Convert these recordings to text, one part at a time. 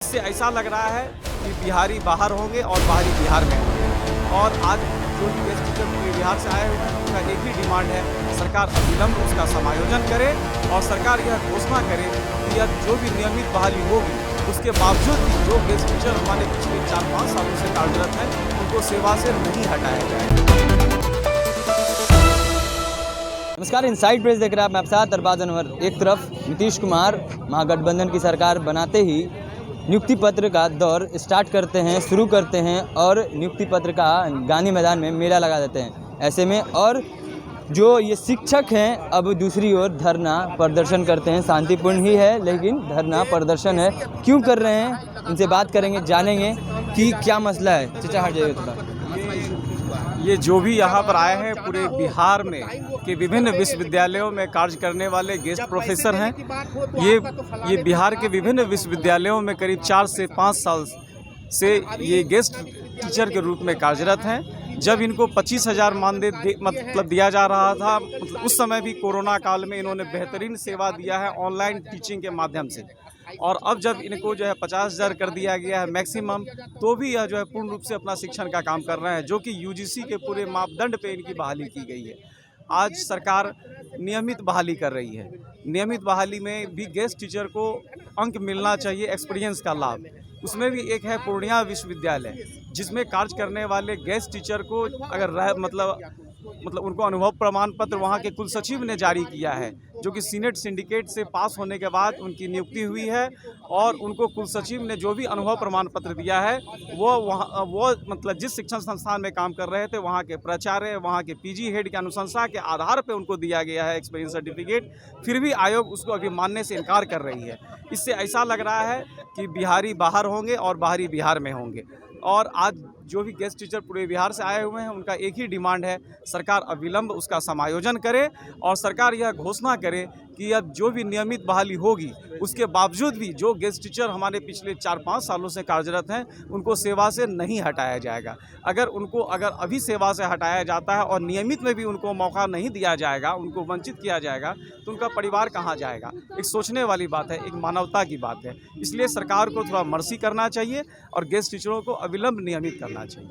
इससे ऐसा लग रहा है कि बिहारी बाहर होंगे और बाहरी बिहार में होंगे। और आज जो भी गेस्ट टीचर पूरे बिहार से आए हुए हैं उनका एक ही डिमांड है, सरकार अविलंब उसका समायोजन करे और सरकार यह घोषणा करे कि यह जो भी नियमित बहाली होगी उसके बावजूद भी जो गेस्ट टीचर हमारे पिछले 4-5 सालों से कार्यरत हैं उनको सेवा से नहीं हटाया जाए। नमस्कार, इनसाइड प्रेस देख रहे हैं आप साथ अरबाज अनवर। एक तरफ नीतीश कुमार महागठबंधन की सरकार बनाते ही नियुक्ति पत्र का दौर शुरू करते हैं और नियुक्ति पत्र का गांधी मैदान में मेला लगा देते हैं। ऐसे में और जो ये शिक्षक हैं अब दूसरी ओर धरना प्रदर्शन करते हैं। शांतिपूर्ण ही है लेकिन धरना प्रदर्शन है, क्यों कर रहे हैं इनसे बात करेंगे, जानेंगे कि क्या मसला है। चचा हट जाइए थोड़ा। ये जो भी यहाँ पर आए हैं पूरे बिहार में के विभिन्न विश्वविद्यालयों में कार्य करने वाले गेस्ट प्रोफेसर हैं। ये बिहार के विभिन्न विश्वविद्यालयों में करीब 4 से 5 साल से ये गेस्ट टीचर के रूप में कार्यरत हैं। जब इनको 25,000 मानदेय मतलब दिया जा रहा था, मतलब उस समय भी कोरोना काल में इन्होंने बेहतरीन सेवा दिया है ऑनलाइन टीचिंग के माध्यम से। और अब जब इनको जो है 50,000 कर दिया गया है मैक्सिमम, तो भी यह जो है पूर्ण रूप से अपना शिक्षण का काम कर रहे हैं, जो कि यूजीसी के पूरे मापदंड पे इनकी बहाली की गई है। आज सरकार नियमित बहाली कर रही है। नियमित बहाली में भी गेस्ट टीचर को अंक मिलना चाहिए, एक्सपीरियंस का लाभ। उसमें भी एक है पूर्णिया विश्वविद्यालय, जिसमें कार्य करने वाले गेस्ट टीचर को अगर मतलब उनको अनुभव प्रमाण पत्र वहाँ के कुल सचिव ने जारी किया है, जो कि सीनेट सिंडिकेट से पास होने के बाद उनकी नियुक्ति हुई है। और उनको कुल सचिव ने जो भी अनुभव प्रमाण पत्र दिया है वो मतलब जिस शिक्षण संस्थान में काम कर रहे थे वहाँ के प्राचार्य, वहाँ के पीजी हेड की अनुशंसा के आधार पर उनको दिया गया है एक्सपीरियंस सर्टिफिकेट। फिर भी आयोग उसको अभी मानने से इनकार कर रही है। इससे ऐसा लग रहा है कि बिहारी बाहर होंगे और बाहरी बिहार में होंगे। और आज जो भी गेस्ट टीचर पूरे बिहार से आए हुए हैं उनका एक ही डिमांड है, सरकार अविलंब उसका समायोजन करे और सरकार यह घोषणा करे कि अब जो भी नियमित बहाली होगी उसके बावजूद भी जो गेस्ट टीचर हमारे पिछले 4-5 सालों से कार्यरत हैं उनको सेवा से नहीं हटाया जाएगा। अगर अभी सेवा से हटाया जाता है और नियमित में भी उनको मौका नहीं दिया जाएगा, उनको वंचित किया जाएगा, तो उनका परिवार कहाँ जाएगा। एक सोचने वाली बात है, एक मानवता की बात है। इसलिए सरकार को थोड़ा मर्सी करना चाहिए और गेस्ट टीचरों को अविलंब नियमित करना चाहिए।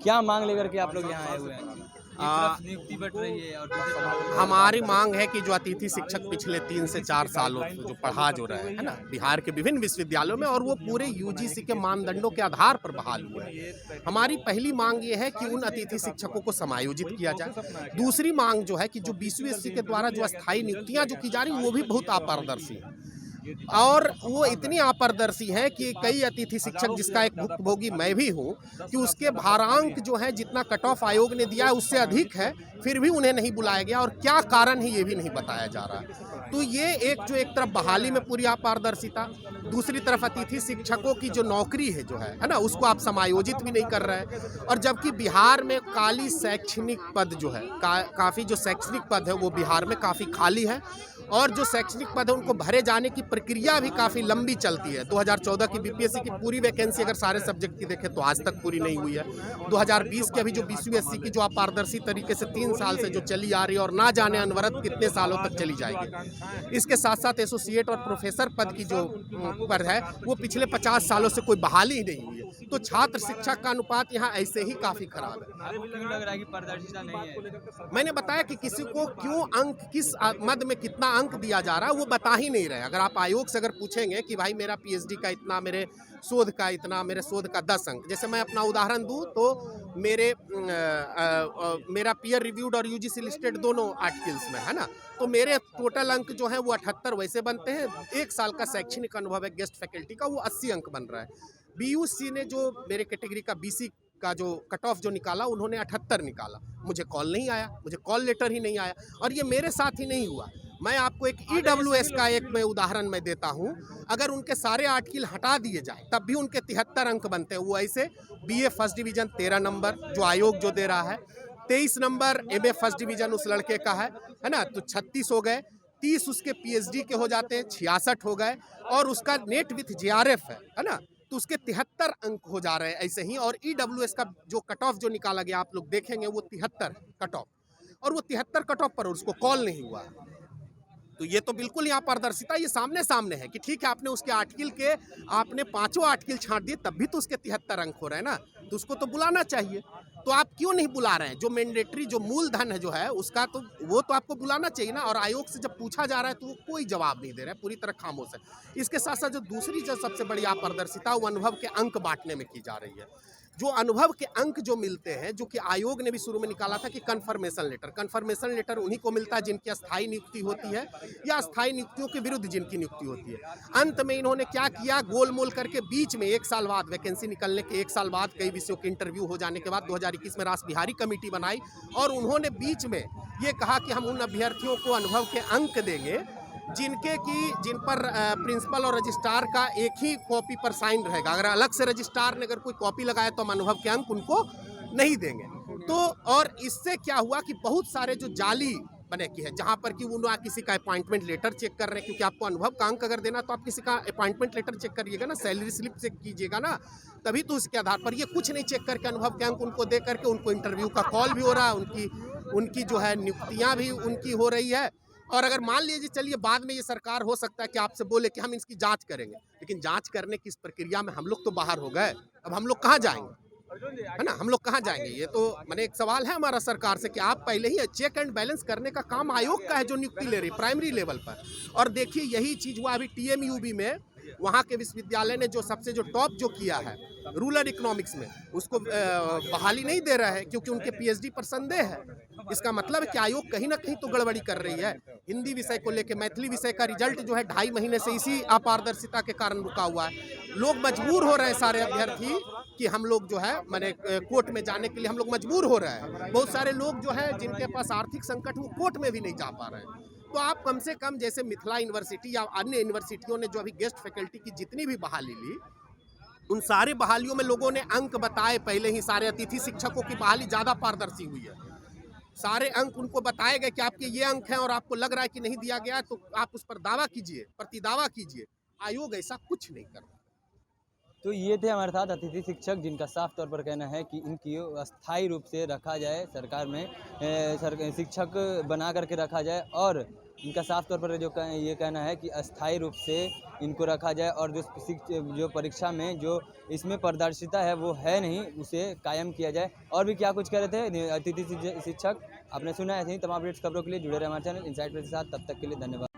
क्या मांग लेकर के आप लोग यहाँ आए हुए हैं? एक तरफ नियुक्ति बढ़ रही है और दूसरी तरफ हमारी मांग है कि जो अतिथि शिक्षक पिछले 3 से 4 सालों से जो पढ़ा जो रहे हैं ना बिहार के विभिन्न विश्वविद्यालयों में, और वो पूरे यूजीसी के मानदंडों के आधार पर बहाल हुए हैं। हमारी पहली मांग ये है कि उन अतिथि शिक्षकों को समायोजित किया जाए। दूसरी मांग जो है कि जो बीसीयूएससी के द्वारा जो अस्थायी नियुक्तियां जो की जा रही वो भी बहुत अपारदर्शी है, और वो इतनी अपारदर्शी है कि कई अतिथि शिक्षक, जिसका एक भुक्तभोगी मैं भी हूँ, कि उसके भारांक जो है जितना कट ऑफ आयोग ने दिया है उससे अधिक है, फिर भी उन्हें नहीं बुलाया गया। और क्या कारण है ये भी नहीं बताया जा रहा है। तो ये एक तरफ बहाली में पूरी अपारदर्शिता, दूसरी तरफ अतिथि शिक्षकों की जो नौकरी है जो है ना, उसको आप समायोजित भी नहीं कर रहे हैं। और जबकि बिहार में खाली शैक्षणिक पद जो है काफ़ी जो शैक्षणिक पद है वो बिहार में काफ़ी खाली है, और जो शैक्षणिक पद है उनको भरे जाने की प्रक्रिया भी काफ़ी लंबी चलती है। 2014 की बीपीएससी की पूरी वैकेंसी अगर सारे सब्जेक्ट की देखें तो आज तक पूरी नहीं हुई है। 2020 की अभी जो बीसीयूएससी की जो अपारदर्शी तरीके से 3 साल से जो चली आ रही है और ना जाने अनवरत कितने सालों तक चली जाएगी। इसके साथ साथ एसोसिएट और प्रोफेसर पद की जो पद है वो पिछले 50 सालों से कोई बहाली ही नहीं हुई है। तो छात्र शिक्षक का अनुपात यहाँ ऐसे ही काफ़ी खराब है। आपको क्यों लग रहा है कि पारदर्शिता नहीं है? मैंने बताया कि किसी को क्यों अंक, किस मद में कितना अंक दिया जा रहा है वो बता ही नहीं रहे। अगर आप आयोग से अगर पूछेंगे कि भाई मेरा पीएचडी का इतना, मेरे शोध का इतना, मेरे शोध का 10 अंक, जैसे मैं अपना उदाहरण दूं तो मेरा पीयर रिव्यूड और यूजीसी लिस्टेड दोनों आर्टिकल्स में है ना, तो मेरे टोटल अंक जो है वो 78 वैसे बनते हैं। 1 साल का शैक्षणिक अनुभव है गेस्ट फैकल्टी का, वो 80 अंक बन रहा है। बीयूसी ने जो मेरे कैटेगरी का बीसी का जो कट ऑफ जो निकाला उन्होंने 78 निकाला। मुझे कॉल नहीं आया, मुझे कॉल लेटर ही नहीं आया। और ये मेरे साथ ही नहीं हुआ। मैं आपको एक ईडब्ल्यूएस का एक मैं उदाहरण मैं देता हूँ। अगर उनके सारे आर्टिकल हटा दिए जाए तब भी उनके 73 अंक बनते हैं। वो ऐसे बीए फर्स्ट डिवीजन 13 नंबर जो आयोग जो दे रहा है, 23 नंबर एमए फर्स्ट डिवीजन उस लड़के का है ना, तो 36 हो गए। 30 उसके पीएचडी के हो जाते हैं, 66 हो गए। और उसका नेट विथ जेआरएफ है ना, तो उसके 73 अंक हो जा रहे हैं ऐसे ही। और ईडब्ल्यूएस का जो कट ऑफ जो निकाला गया आप लोग देखेंगे वो 73 कट ऑफ, और वो 73 कट ऑफ पर उसको कॉल नहीं हुआ। तो ये तो बिल्कुल यहाँ पारदर्शिता ये सामने सामने है कि ठीक है, आपने उसके आर्टिकल के आपने 5 आर्टिकल छांट दिए, तब भी तो उसके 73 अंक हो रहे हैं ना, तो उसको तो बुलाना चाहिए। तो आप क्यों नहीं बुला रहे हैं? जो मैंडेटरी जो मूलधन है जो है उसका, तो वो तो आपको बुलाना चाहिए ना। और आयोग से जब पूछा जा रहा है तो वो कोई जवाब नहीं दे रहा है, पूरी तरह खामोश है। इसके साथ साथ जो दूसरी जो सबसे बड़ी अपारदर्शिता वो अनुभव के अंक बांटने में की जा रही है। जो अनुभव के अंक जो मिलते हैं, जो कि आयोग ने भी शुरू में निकाला था कि कन्फर्मेशन लेटर उन्हीं को मिलता है जिनकी अस्थायी नियुक्ति होती है या अस्थायी नियुक्तियों के विरुद्ध जिनकी नियुक्ति होती है। अंत में इन्होंने क्या किया, गोलमोल करके बीच में 1 साल बाद, वैकेंसी निकलने के 1 साल बाद, कई विषयों के इंटरव्यू हो जाने के बाद 2021 में रास बिहारी कमेटी बनाई और उन्होंने बीच में ये कहा कि हम उन अभ्यर्थियों को अनुभव के अंक देंगे जिन पर प्रिंसिपल और रजिस्ट्रार का एक ही कॉपी पर साइन रहेगा। अगर अलग से रजिस्ट्रार ने अगर कोई कॉपी लगाया तो हम अनुभव के अंक उनको नहीं देंगे। तो और इससे क्या हुआ कि बहुत सारे जो जाली बने की है, जहां पर कि वो ना किसी का अपॉइंटमेंट लेटर चेक कर रहे हैं, क्योंकि आपको अनुभव का अंक अगर देना तो आप किसी का अपॉइंटमेंट लेटर चेक करिएगा ना, सैलरी स्लिप चेक कीजिएगा ना, तभी तो उसके आधार पर। ये कुछ नहीं चेक करके अनुभव के अंक उनको दे करके उनको इंटरव्यू का कॉल भी हो रहा है, उनकी जो है नियुक्तियाँ भी उनकी हो रही है। और अगर मान लीजिए चलिए बाद में ये सरकार हो सकता है कि आपसे बोले कि हम इसकी जांच करेंगे, लेकिन जांच करने की इस प्रक्रिया में हम लोग तो बाहर हो गए, अब हम लोग कहाँ जाएंगे, है ना, हम लोग कहाँ जाएंगे? ये तो मैंने एक सवाल है हमारा सरकार से कि आप पहले ही चेक एंड बैलेंस करने का काम आयोग का है जो नियुक्ति ले रही है प्राइमरी लेवल पर। और देखिए यही चीज़ हुआ अभी TMUB में, वहाँ के विश्वविद्यालय ने जो सबसे जो टॉप जो किया है रूरल इकोनॉमिक्स में, उसको बहाली नहीं दे रहा है क्योंकि उनके PhD पर संदेह है। इसका मतलब है कि आयोग कहीं ना कहीं तो गड़बड़ी कर रही है। हिंदी विषय को लेकर मैथिली विषय का रिजल्ट जो है 2.5 महीने से इसी अपारदर्शिता के कारण रुका हुआ है। लोग मजबूर हो रहे हैं सारे अभ्यर्थी कि हम लोग जो है मैंने कोर्ट में जाने के लिए हम लोग मजबूर हो रहे हैं। बहुत सारे लोग जो है जिनके पास आर्थिक संकट वो कोर्ट में भी नहीं जा पा रहे हैं। तो आप कम से कम जैसे मिथिला यूनिवर्सिटी या अन्य यूनिवर्सिटियों ने जो अभी गेस्ट फैकल्टी की जितनी भी बहाली ली, उन सारे बहालियों में लोगों ने अंक बताए पहले ही। सारे अतिथि शिक्षकों की बहाली ज़्यादा पारदर्शी हुई है। सारे अंक उनको बताए गए कि आपके ये अंक हैं और आपको लग रहा है कि नहीं दिया गया तो आप उस पर दावा कीजिए, प्रतिदावा कीजिए। आयोग ऐसा कुछ नहीं कर रहा। तो ये थे हमारे साथ अतिथि शिक्षक जिनका साफ तौर पर कहना है कि इनकी अस्थायी रूप से रखा जाए, सरकार में शिक्षक बना करके रखा जाए, और इनका साफ तौर पर ये कहना है कि अस्थायी रूप से इनको रखा जाए और जो परीक्षा में जो इसमें पारदर्शिता है वो है नहीं, उसे कायम किया जाए। और भी क्या कुछ कह रहे थे अतिथि शिक्षक, आपने सुना है। ऐसे ही तमाम अपडेट्स खबरों के लिए जुड़े रहे हमारे चैनल इनसाइड प्रेस के साथ। तब तक के लिए धन्यवाद।